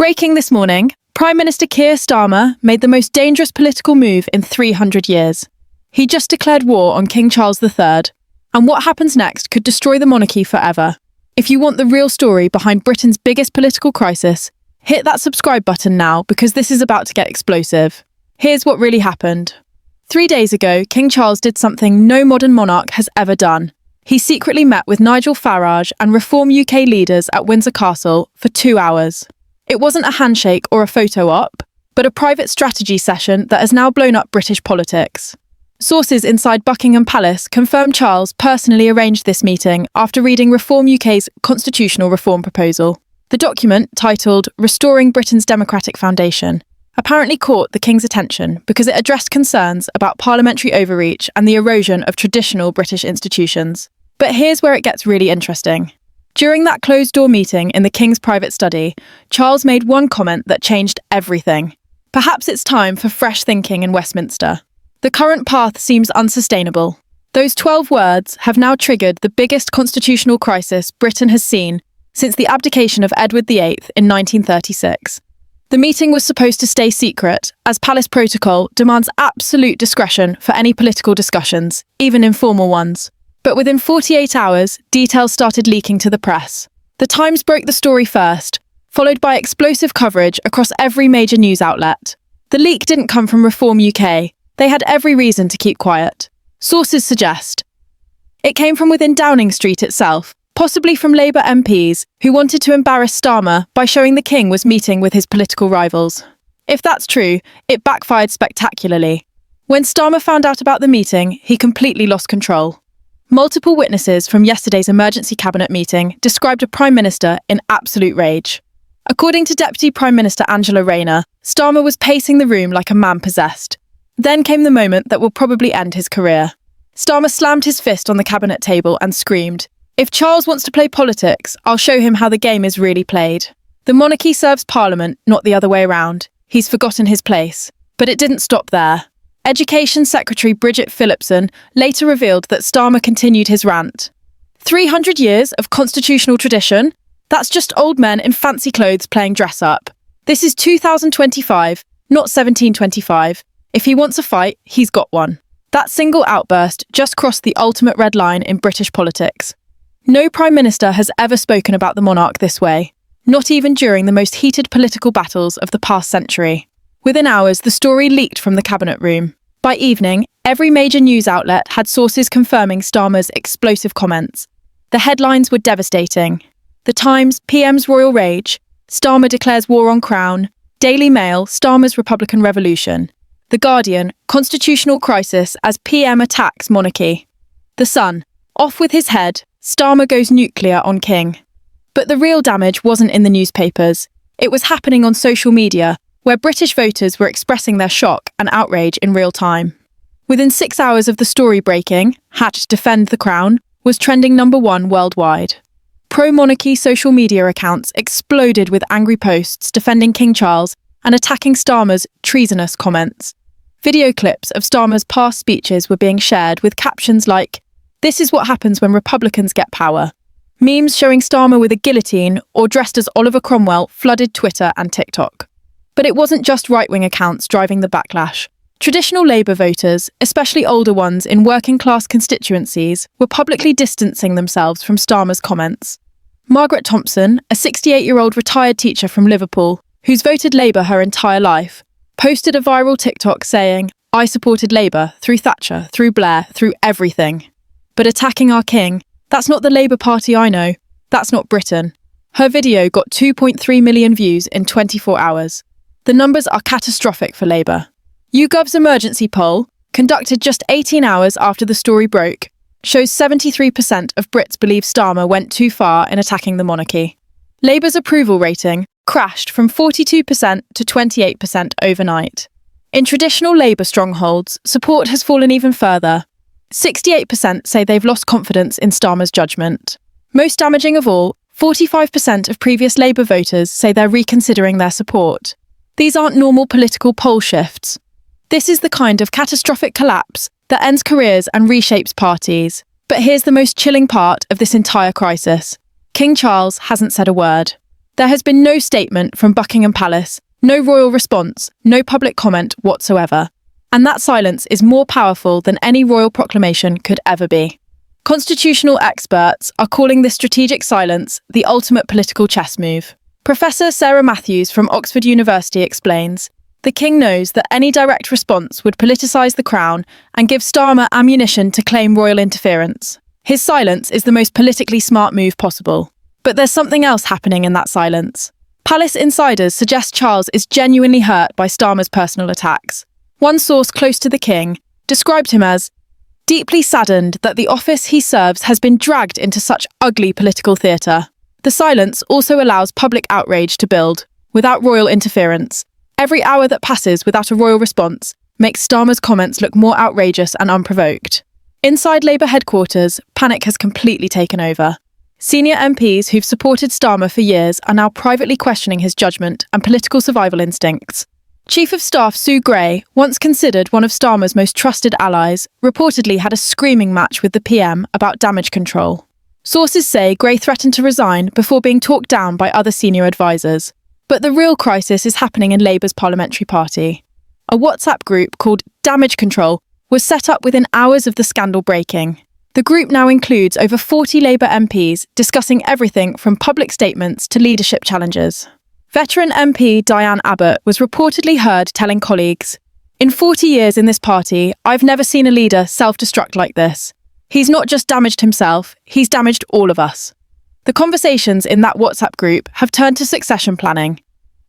Breaking this morning, Prime Minister Keir Starmer made the most dangerous political move in 300 years. He just declared war on King Charles III, and what happens next could destroy the monarchy forever. If you want the real story behind Britain's biggest political crisis, hit that subscribe button now because this is about to get explosive. Here's what really happened. 3 days ago, King Charles did something no modern monarch has ever done. He secretly met with Nigel Farage and Reform UK leaders at Windsor Castle for 2 hours. It wasn't a handshake or a photo op, but a private strategy session that has now blown up British politics. Sources inside Buckingham Palace confirm Charles personally arranged this meeting after reading Reform UK's constitutional reform proposal. The document, titled Restoring Britain's Democratic Foundation, apparently caught the King's attention because it addressed concerns about parliamentary overreach and the erosion of traditional British institutions. But here's where it gets really interesting. During that closed-door meeting in the King's private study, Charles made one comment that changed everything. Perhaps it's time for fresh thinking in Westminster. The current path seems unsustainable. Those 12 words have now triggered the biggest constitutional crisis Britain has seen since the abdication of Edward VIII in 1936. The meeting was supposed to stay secret, as palace protocol demands absolute discretion for any political discussions, even informal ones. But within 48 hours, details started leaking to the press. The Times broke the story first, followed by explosive coverage across every major news outlet. The leak didn't come from Reform UK. They had every reason to keep quiet. Sources suggest it came from within Downing Street itself, possibly from Labour MPs who wanted to embarrass Starmer by showing the King was meeting with his political rivals. If that's true, it backfired spectacularly. When Starmer found out about the meeting, he completely lost control. Multiple witnesses from yesterday's emergency cabinet meeting described a Prime Minister in absolute rage. According to Deputy Prime Minister Angela Rayner, Starmer was pacing the room like a man possessed. Then came the moment that will probably end his career. Starmer slammed his fist on the cabinet table and screamed, "If Charles wants to play politics, I'll show him how the game is really played. The monarchy serves Parliament, not the other way around. He's forgotten his place." But it didn't stop there. Education Secretary Bridget Phillipson later revealed that Starmer continued his rant. 300 years of constitutional tradition? That's just old men in fancy clothes playing dress-up. This is 2025, not 1725. If he wants a fight, he's got one. That single outburst just crossed the ultimate red line in British politics. No Prime Minister has ever spoken about the monarch this way, not even during the most heated political battles of the past century. Within hours, the story leaked from the cabinet room. By evening, every major news outlet had sources confirming Starmer's explosive comments. The headlines were devastating. The Times, PM's royal rage, Starmer declares war on Crown, Daily Mail, Starmer's Republican Revolution. The Guardian, constitutional crisis as PM attacks monarchy. The Sun, off with his head, Starmer goes nuclear on King. But the real damage wasn't in the newspapers. It was happening on social media, where British voters were expressing their shock and outrage in real time. Within 6 hours of the story breaking, #Defend the Crown was trending #1 worldwide. Pro-monarchy social media accounts exploded with angry posts defending King Charles and attacking Starmer's treasonous comments. Video clips of Starmer's past speeches were being shared with captions like, "This is what happens when Republicans get power." Memes showing Starmer with a guillotine or dressed as Oliver Cromwell flooded Twitter and TikTok. But it wasn't just right-wing accounts driving the backlash. Traditional Labour voters, especially older ones in working-class constituencies, were publicly distancing themselves from Starmer's comments. Margaret Thompson, a 68-year-old retired teacher from Liverpool, who's voted Labour her entire life, posted a viral TikTok saying, "I supported Labour, through Thatcher, through Blair, through everything. But attacking our king, that's not the Labour Party I know. That's not Britain." Her video got 2.3 million views in 24 hours. The numbers are catastrophic for Labour. YouGov's emergency poll, conducted just 18 hours after the story broke, shows 73% of Brits believe Starmer went too far in attacking the monarchy. Labour's approval rating crashed from 42% to 28% overnight. In traditional Labour strongholds, support has fallen even further. 68% say they've lost confidence in Starmer's judgment. Most damaging of all, 45% of previous Labour voters say they're reconsidering their support. These aren't normal political poll shifts. This is the kind of catastrophic collapse that ends careers and reshapes parties. But here's the most chilling part of this entire crisis. King Charles hasn't said a word. There has been no statement from Buckingham Palace, no royal response, no public comment whatsoever. And that silence is more powerful than any royal proclamation could ever be. Constitutional experts are calling this strategic silence the ultimate political chess move. Professor Sarah Matthews from Oxford University explains, the king knows that any direct response would politicise the crown and give Starmer ammunition to claim royal interference. His silence is the most politically smart move possible. But there's something else happening in that silence. Palace insiders suggest Charles is genuinely hurt by Starmer's personal attacks. One source close to the king described him as deeply saddened that the office he serves has been dragged into such ugly political theatre. The silence also allows public outrage to build, without royal interference. Every hour that passes without a royal response makes Starmer's comments look more outrageous and unprovoked. Inside Labour headquarters, panic has completely taken over. Senior MPs who've supported Starmer for years are now privately questioning his judgment and political survival instincts. Chief of Staff Sue Gray, once considered one of Starmer's most trusted allies, reportedly had a screaming match with the PM about damage control. Sources say Gray threatened to resign before being talked down by other senior advisers. But the real crisis is happening in Labour's parliamentary party. A WhatsApp group called Damage Control was set up within hours of the scandal breaking. The group now includes over 40 Labour MPs discussing everything from public statements to leadership challenges. Veteran MP Diane Abbott was reportedly heard telling colleagues, "In 40 years in this party, I've never seen a leader self-destruct like this. He's not just damaged himself, he's damaged all of us." The conversations in that WhatsApp group have turned to succession planning.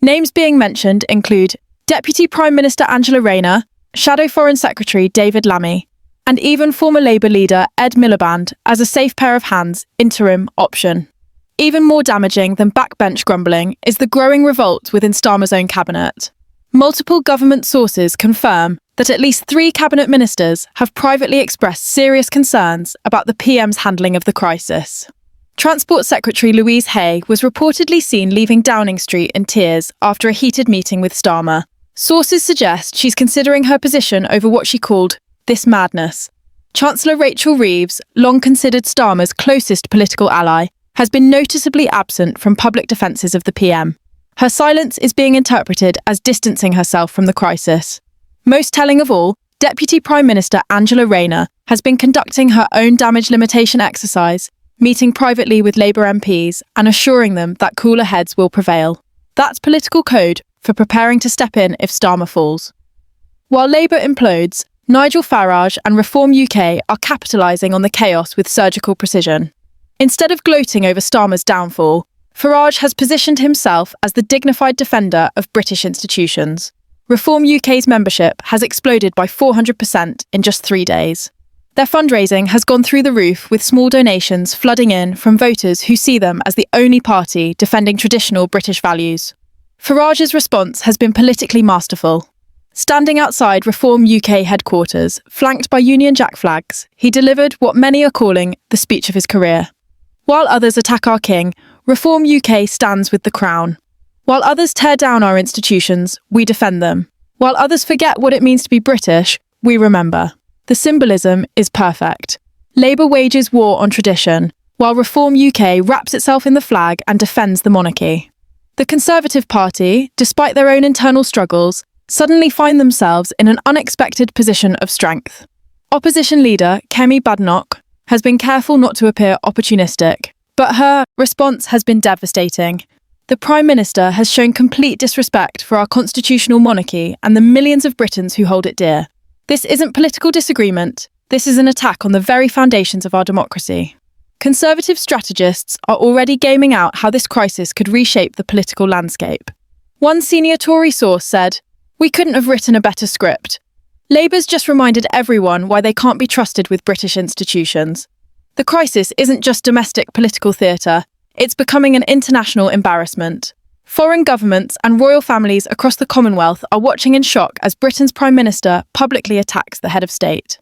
Names being mentioned include Deputy Prime Minister Angela Rayner, Shadow Foreign Secretary David Lammy, and even former Labour leader Ed Miliband as a safe pair of hands interim option. Even more damaging than backbench grumbling is the growing revolt within Starmer's own cabinet. Multiple government sources confirm that at least 3 cabinet ministers have privately expressed serious concerns about the PM's handling of the crisis. Transport Secretary Louise Hay was reportedly seen leaving Downing Street in tears after a heated meeting with Starmer. Sources suggest she's considering her position over what she called this madness. Chancellor Rachel Reeves, long considered Starmer's closest political ally, has been noticeably absent from public defences of the PM. Her silence is being interpreted as distancing herself from the crisis. Most telling of all, Deputy Prime Minister Angela Rayner has been conducting her own damage limitation exercise, meeting privately with Labour MPs and assuring them that cooler heads will prevail. That's political code for preparing to step in if Starmer falls. While Labour implodes, Nigel Farage and Reform UK are capitalising on the chaos with surgical precision. Instead of gloating over Starmer's downfall, Farage has positioned himself as the dignified defender of British institutions. Reform UK's membership has exploded by 400% in just 3 days. Their fundraising has gone through the roof, with small donations flooding in from voters who see them as the only party defending traditional British values. Farage's response has been politically masterful. Standing outside Reform UK headquarters, flanked by Union Jack flags, he delivered what many are calling the speech of his career. While others attack our king, Reform UK stands with the crown. While others tear down our institutions, we defend them. While others forget what it means to be British, we remember. The symbolism is perfect. Labour wages war on tradition, while Reform UK wraps itself in the flag and defends the monarchy. The Conservative Party, despite their own internal struggles, suddenly find themselves in an unexpected position of strength. Opposition leader Kemi Badenoch has been careful not to appear opportunistic, but her response has been devastating. The Prime Minister has shown complete disrespect for our constitutional monarchy and the millions of Britons who hold it dear. This isn't political disagreement, this is an attack on the very foundations of our democracy. Conservative strategists are already gaming out how this crisis could reshape the political landscape. One senior Tory source said, "We couldn't have written a better script. Labour's just reminded everyone why they can't be trusted with British institutions. The crisis isn't just domestic political theatre, it's becoming an international embarrassment. Foreign governments and royal families across the Commonwealth are watching in shock as Britain's Prime Minister publicly attacks the head of state."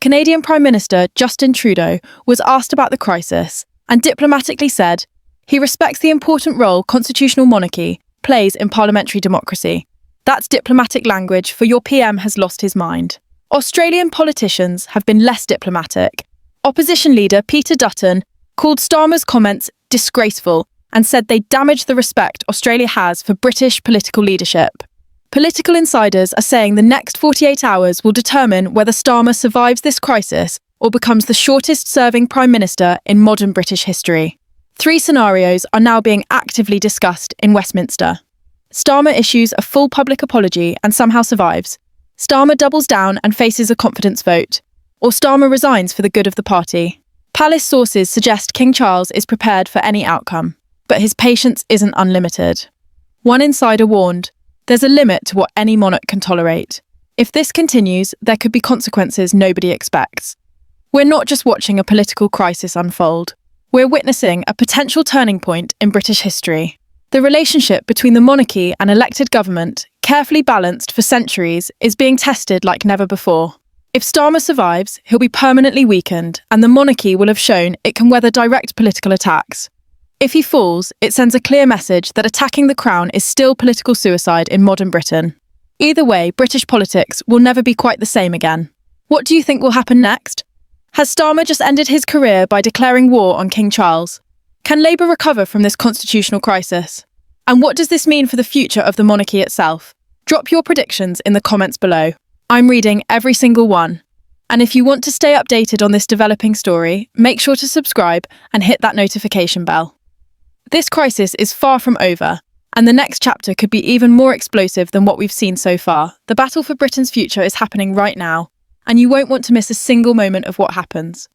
Canadian Prime Minister Justin Trudeau was asked about the crisis and diplomatically said he respects the important role constitutional monarchy plays in parliamentary democracy. That's diplomatic language for your PM has lost his mind. Australian politicians have been less diplomatic. Opposition leader Peter Dutton called Starmer's comments disgraceful and said they damage the respect Australia has for British political leadership. Political insiders are saying the next 48 hours will determine whether Starmer survives this crisis or becomes the shortest-serving Prime Minister in modern British history. 3 scenarios are now being actively discussed in Westminster. Starmer issues a full public apology and somehow survives. Starmer doubles down and faces a confidence vote. Or Starmer resigns for the good of the party. Palace sources suggest King Charles is prepared for any outcome, but his patience isn't unlimited. One insider warned, there's a limit to what any monarch can tolerate. If this continues, there could be consequences nobody expects. We're not just watching a political crisis unfold. We're witnessing a potential turning point in British history. The relationship between the monarchy and elected government, carefully balanced for centuries, is being tested like never before. If Starmer survives, he'll be permanently weakened, and the monarchy will have shown it can weather direct political attacks. If he falls, it sends a clear message that attacking the crown is still political suicide in modern Britain. Either way, British politics will never be quite the same again. What do you think will happen next? Has Starmer just ended his career by declaring war on King Charles? Can Labour recover from this constitutional crisis? And what does this mean for the future of the monarchy itself? Drop your predictions in the comments below. I'm reading every single one. And if you want to stay updated on this developing story, make sure to subscribe and hit that notification bell. This crisis is far from over, and the next chapter could be even more explosive than what we've seen so far. The battle for Britain's future is happening right now, and you won't want to miss a single moment of what happens.